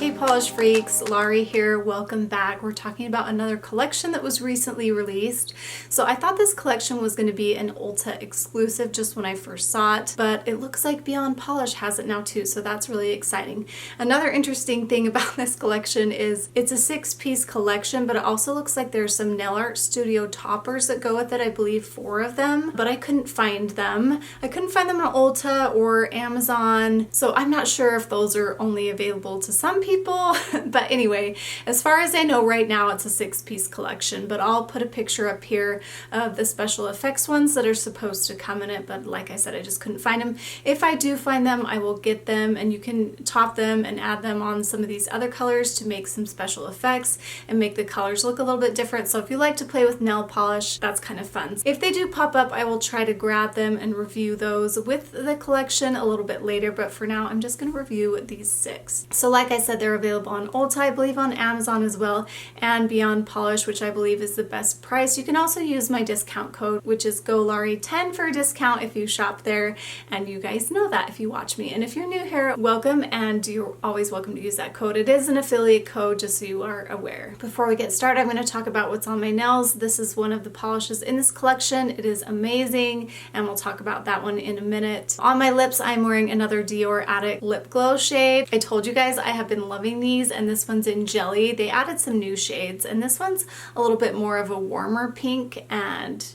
Hey polish freaks, Laurie here. Welcome back. We're talking about another collection that was recently released. So I thought this collection was going to be an Ulta exclusive just when I first saw it, but it looks like Beyond Polish has it now too, so that's really exciting. Another interesting thing about this collection is it's a 6-piece collection, but it also looks like there's some nail art studio toppers that go with it. I believe 4 of them, but I couldn't find them. I couldn't find them on Ulta or Amazon, so I'm not sure if those are only available to some people. But anyway, as far as I know right now, it's a 6-piece collection, but I'll put a picture up here of the special effects ones that are supposed to come in it, but like I said, I just couldn't find them. If I do find them, I will get them, and you can top them and add them on some of these other colors to make some special effects and make the colors look a little bit different. So if you like to play with nail polish, that's kind of fun. If they do pop up, I will try to grab them and review those with the collection a little bit later, but for now, I'm just going to review these 6. So like I said, they're available on Ulta, I believe on Amazon as well, and Beyond Polish, which I believe is the best price. You can also use my discount code, which is GoLaurie10 for a discount if you shop there, and you guys know that if you watch me. And if you're new here, welcome, and you're always welcome to use that code. It is an affiliate code, just so you are aware. Before we get started, I'm going to talk about what's on my nails. This is one of the polishes in this collection. It is amazing, and we'll talk about that one in a minute. On my lips, I'm wearing another Dior Addict lip glow shade. I told you guys I have been loving these, and this one's in jelly. They added some new shades, and this one's a little bit more of a warmer pink, and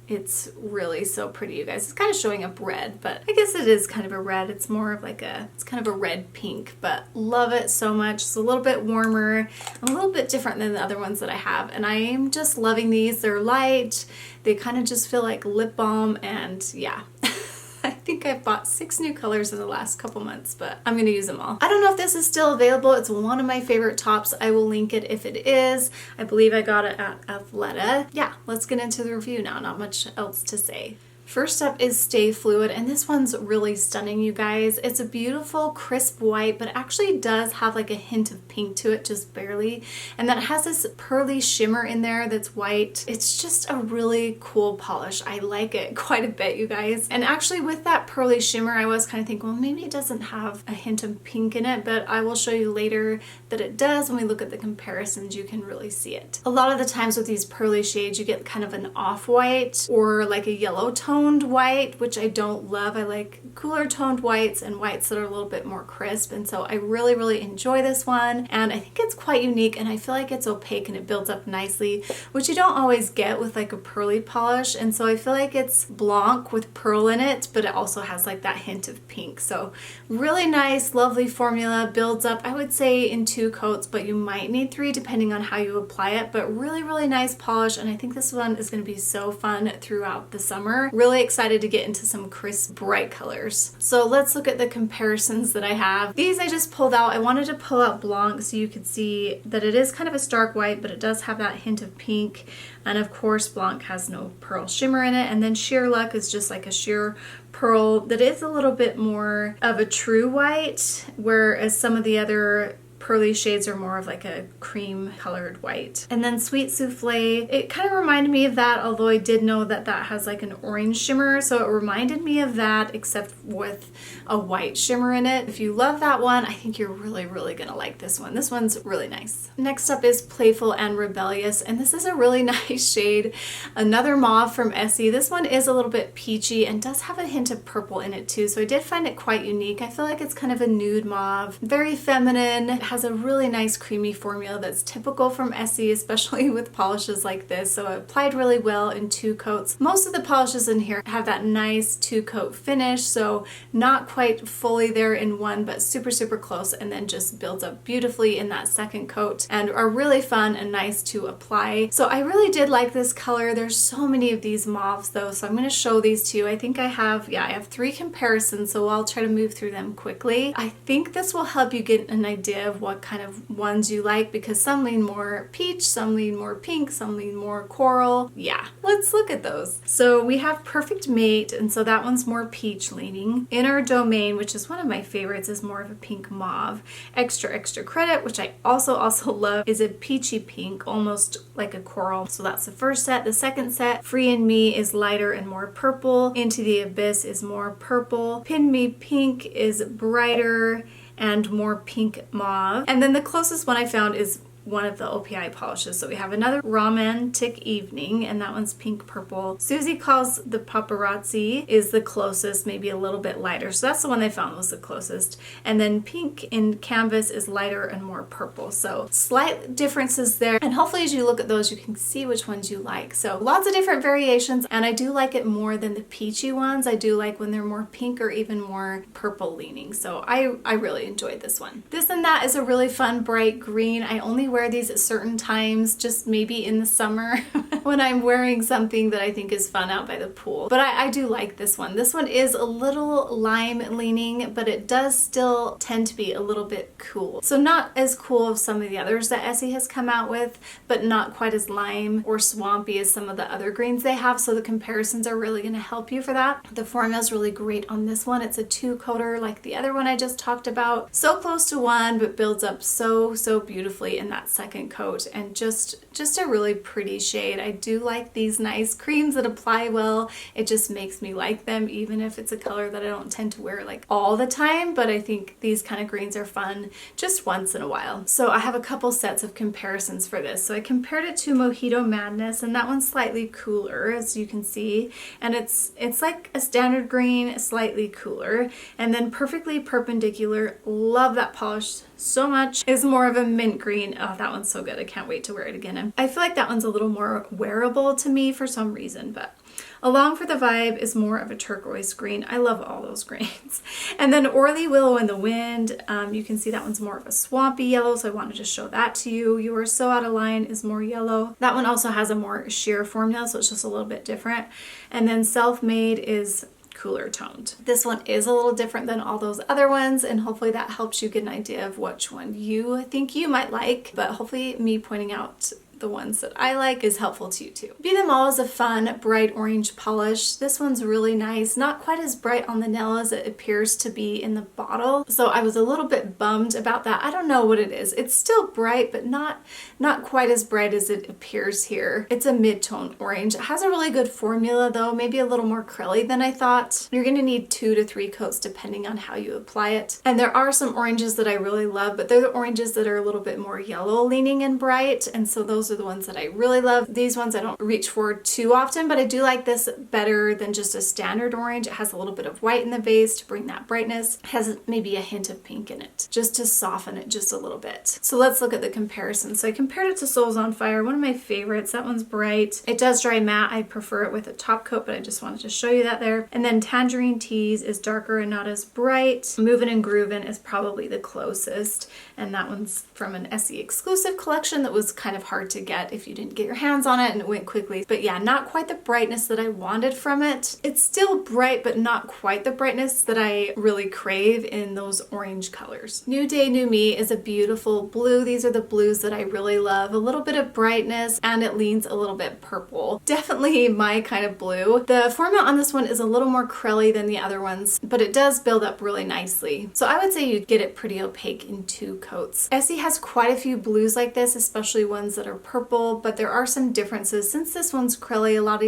it's really so pretty, you guys. It's kind of showing up red, but I guess it is kind of a red. It's more of like it's kind of a red pink, but love it so much. It's a little bit warmer, a little bit different than the other ones that I have, and I am just loving these. They're light. They kind of just feel like lip balm, and yeah. I think I've bought 6 new colors in the last couple months, but I'm going to use them all. I don't know if this is still available. It's one of my favorite tops. I will link it if it is. I believe I got it at Athleta. Yeah, let's get into the review now. Not much else to say. First up is Stay Fluid, and this one's really stunning, you guys. It's a beautiful crisp white, but it actually does have like a hint of pink to it, just barely. And then it has this pearly shimmer in there that's white. It's just a really cool polish. I like it quite a bit, you guys. And actually with that pearly shimmer, I was kind of thinking, well, maybe it doesn't have a hint of pink in it, but I will show you later that it does. When we look at the comparisons, you can really see it. A lot of the times with these pearly shades, you get kind of an off-white or like a yellow toned white, which I don't love. I like cooler toned whites and whites that are a little bit more crisp, and so I really enjoy this one, and I think it's quite unique, and I feel like it's opaque and it builds up nicely, which you don't always get with like a pearly polish. And so I feel like it's blanc with pearl in it, but it also has like that hint of pink. So really nice, lovely formula. Builds up, I would say, in 2 coats, but you might need 3 depending on how you apply it. But really nice polish, and I think this one is going to be so fun throughout the summer. Really excited to get into some crisp, bright colors. So let's look at the comparisons that I have. These I just pulled out. I wanted to pull out Blanc so you could see that it is kind of a stark white, but it does have that hint of pink. And of course, Blanc has no pearl shimmer in it. And then Sheer Luck is just like a sheer pearl that is a little bit more of a true white, whereas some of the other pearly shades are more of like a cream colored white. And then Sweet Souffle, it kind of reminded me of that, although I did know that that has like an orange shimmer, so it reminded me of that except with a white shimmer in it. If you love that one, I think you're really gonna like this one. This one's really nice. Next up is Playful and Rebellious, and this is a really nice shade. Another mauve from Essie. This one is a little bit peachy and does have a hint of purple in it too, so I did find it quite unique. I feel like it's kind of a nude mauve, very feminine. It has a really nice creamy formula that's typical from Essie, especially with polishes like this, so it applied really well in 2 coats. Most of the polishes in here have that nice 2-coat finish, so not quite fully there in one, but super close, and then just builds up beautifully in that 2nd coat, and are really fun and nice to apply. So I really did like this color. There's so many of these mauves though, so I'm going to show these to you. I think I have 3 comparisons, so I'll try to move through them quickly. I think this will help you get an idea of what kind of ones you like, because some lean more peach, some lean more pink, some lean more coral. Yeah, let's look at those. So we have Perfect Mate, and so that one's more peach leaning. Inner Domain, which is one of my favorites, is more of a pink mauve. Extra Credit, which I also love, is a peachy pink, almost like a coral. So that's the first set. The second set, Free and Me, is lighter and more purple. Into the Abyss is more purple. Pin Me Pink is brighter, and more pink mauve. And then the closest one I found is one of the OPI polishes. So we have another Romantic Evening, and that one's pink purple. Susie calls the Paparazzi is the closest, maybe a little bit lighter. So that's the one they found was the closest. And then pink in Canvas is lighter and more purple. So slight differences there. And hopefully as you look at those, you can see which ones you like. So lots of different variations, and I do like it more than the peachy ones. I do like when they're more pink or even more purple leaning. So I really enjoyed this one. This and That is a really fun bright green. I only wear these at certain times, just maybe in the summer when I'm wearing something that I think is fun out by the pool. But I do like this one. This one is a little lime leaning, but it does still tend to be a little bit cool. So not as cool as some of the others that Essie has come out with, but not quite as lime or swampy as some of the other greens they have. So the comparisons are really going to help you for that. The formula is really great on this one. It's a 2-coater like the other one I just talked about. So close to one, but builds up so beautifully in that second coat, and just a really pretty shade. I do like these nice creams that apply well. It just makes me like them, even if it's a color that I don't tend to wear like all the time, but I think these kind of greens are fun just once in a while. So I have a couple sets of comparisons for this. So I compared it to Mojito Madness, and that one's slightly cooler, as you can see, and it's like a standard green, slightly cooler. And then Perfectly Perpendicular, love that polish so much, is more of a mint green. Oh, that one's so good. I can't wait to wear it again. And I feel like that one's a little more wearable to me for some reason, but Along for the Vibe is more of a turquoise green. I love all those greens. And then Orly Willow in the Wind, you can see that one's more of a swampy yellow, so I wanted to show that to you. You Are So Out of Line is more yellow. That one also has a more sheer formula, so it's just a little bit different. And then Self-Made is cooler toned. This one is a little different than all those other ones, and hopefully that helps you get an idea of which one you think you might like, but hopefully me pointing out the ones that I like is helpful to you too. Be Them All is a fun bright orange polish. This one's really nice, not quite as bright on the nail as it appears to be in the bottle, so I was a little bit bummed about that. I don't know what it is. It's still bright, but not quite as bright as it appears here. It's a mid-tone orange. It has a really good formula though, maybe a little more curly than I thought. You're gonna need 2 to 3 coats depending on how you apply it. And there are some oranges that I really love, but they're the oranges that are a little bit more yellow leaning and bright, and so those are the ones that I really love. These ones I don't reach for too often, but I do like this better than just a standard orange. It has a little bit of white in the base to bring that brightness. It has maybe a hint of pink in it, just to soften it just a little bit. So let's look at the comparison. So I compared it to Souls on Fire, one of my favorites. That one's bright. It does dry matte. I prefer it with a top coat, but I just wanted to show you that there. And then Tangerine Tease is darker and not as bright. Movin' and Groovin' is probably the closest, and that one's from an Essie exclusive collection that was kind of hard to get if you didn't get your hands on it, and it went quickly. But yeah, not quite the brightness that I wanted from it. It's still bright, but not quite the brightness that I really crave in those orange colors. New Day, New Me is a beautiful blue. These are the blues that I really love. A little bit of brightness, and it leans a little bit purple. Definitely my kind of blue. The formula on this one is a little more curly than the other ones, but it does build up really nicely. So I would say you'd get it pretty opaque in 2 coats. Essie has quite a few blues like this, especially ones that are purple, but there are some differences. Since this one's curly, a lot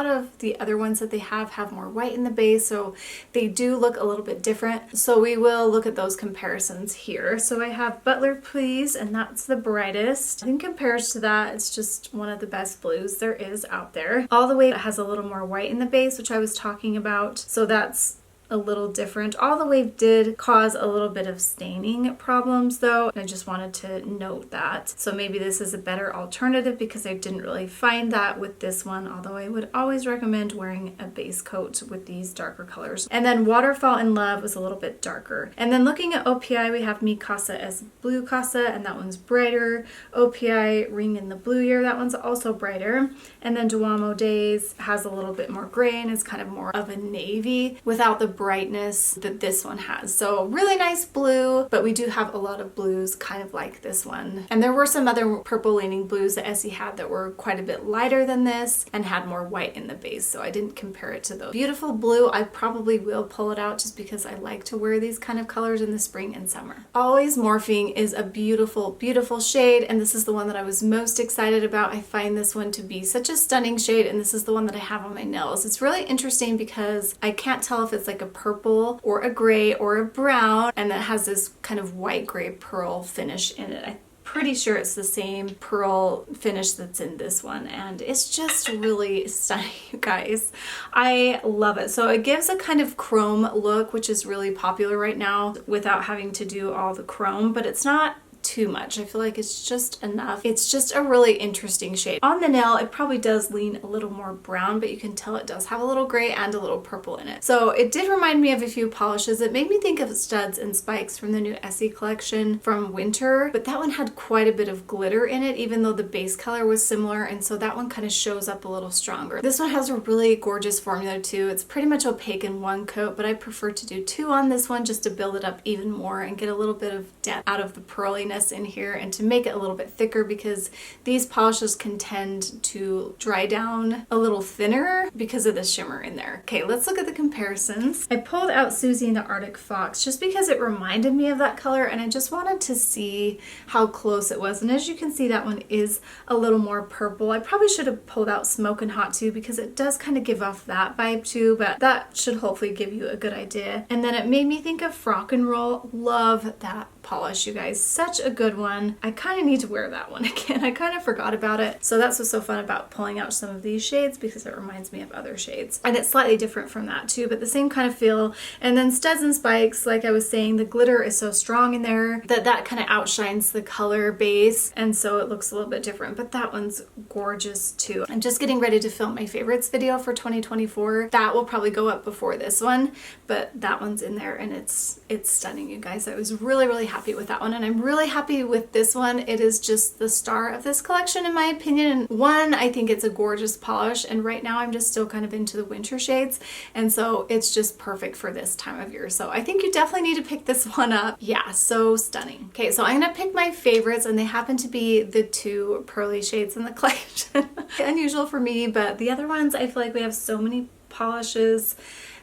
of the other ones that they have more white in the base, so they do look a little bit different. So we will look at those comparisons here. So I have Butler Please, and that's the brightest. In comparison to that, it's just one of the best blues there is out there. All the Way has a little more white in the base, which I was talking about, so that's a little different. All the Wave did cause a little bit of staining problems though, and I just wanted to note that. So maybe this is a better alternative because I didn't really find that with this one, although I would always recommend wearing a base coat with these darker colors. And then Waterfall in Love was a little bit darker. And then looking at OPI, we have Mi Casa as Blue Casa, and that one's brighter. OPI Ring in the Blue Year, that one's also brighter. And then Duomo Days has a little bit more gray and is kind of more of a navy without the brightness that this one has. So really nice blue, but we do have a lot of blues kind of like this one. And there were some other purple leaning blues that Essie had that were quite a bit lighter than this and had more white in the base, so I didn't compare it to those. Beautiful blue, I probably will pull it out just because I like to wear these kind of colors in the spring and summer. Always Morphing is a beautiful, beautiful shade, and this is the one that I was most excited about. I find this one to be such a stunning shade, and this is the one that I have on my nails. It's really interesting because I can't tell if it's like a a purple or a gray or a brown, and that has this kind of white gray pearl finish in it. I'm pretty sure it's the same pearl finish that's in this one, and it's just really stunning, you guys. I love it. So it gives a kind of chrome look, which is really popular right now, without having to do all the chrome, but it's not too much. I feel like it's just enough. It's just a really interesting shade. On the nail, it probably does lean a little more brown, but you can tell it does have a little gray and a little purple in it. So it did remind me of a few polishes. It made me think of Studs and Spikes from the new Essie collection from winter, but that one had quite a bit of glitter in it, even though the base color was similar, and so that one kind of shows up a little stronger. This one has a really gorgeous formula too. It's pretty much opaque in one coat, but I prefer to do two on this one just to build it up even more and get a little bit of depth out of the pearliness in here and to make it a little bit thicker, because these polishes can tend to dry down a little thinner because of the shimmer in there. Okay, let's look at the comparisons. I pulled out Susie and the Arctic Fox just because it reminded me of that color, and I just wanted to see how close it was. And as you can see, that one is a little more purple. I probably should have pulled out Smokin' Hot too, because it does kind of give off that vibe too, but that should hopefully give you a good idea. And then it made me think of Frock and Roll. Love that polish, you guys. Such a good one. I kind of need to wear that one again. I kind of forgot about it. So that's what's so fun about pulling out some of these shades, because it reminds me of other shades. And it's slightly different from that too, but the same kind of feel. And then Studs and Spikes, like I was saying, the glitter is so strong in there that kind of outshines the color base, and so it looks a little bit different, but that one's gorgeous too. I'm just getting ready to film my favorites video for 2024. That will probably go up before this one, but that one's in there, and it's stunning, you guys. I was really happy with that one, and I'm really happy with this one. It is just the star of this collection in my opinion. And one, I think it's a gorgeous polish, and right now I'm just still kind of into the winter shades, and so it's just perfect for this time of year. So I think you definitely need to pick this one up. Yeah, so stunning. Okay, so I'm gonna pick my favorites, and they happen to be the two pearly shades in the collection. Unusual for me, but the other ones, I feel like we have so many polishes,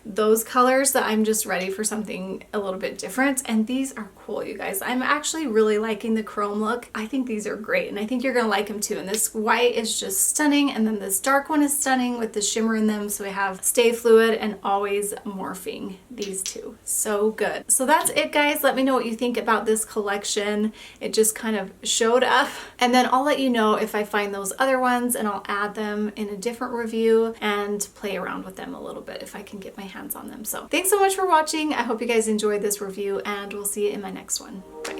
those colors, that I'm just ready for something a little bit different. And these are cool, you guys. I'm actually really liking the chrome look. I think these are great, and I think you're gonna like them too. And this white is just stunning, and then this dark one is stunning with the shimmer in them. So we have Stay Fluid and Always Morphing, these two. So good. So that's it, guys. Let me know what you think about this collection. It just kind of showed up, and then I'll let you know if I find those other ones, and I'll add them in a different review and play around with them a little bit if I can get my hands on them. So thanks so much for watching. I hope you guys enjoyed this review, and we'll see you in my next one. Bye.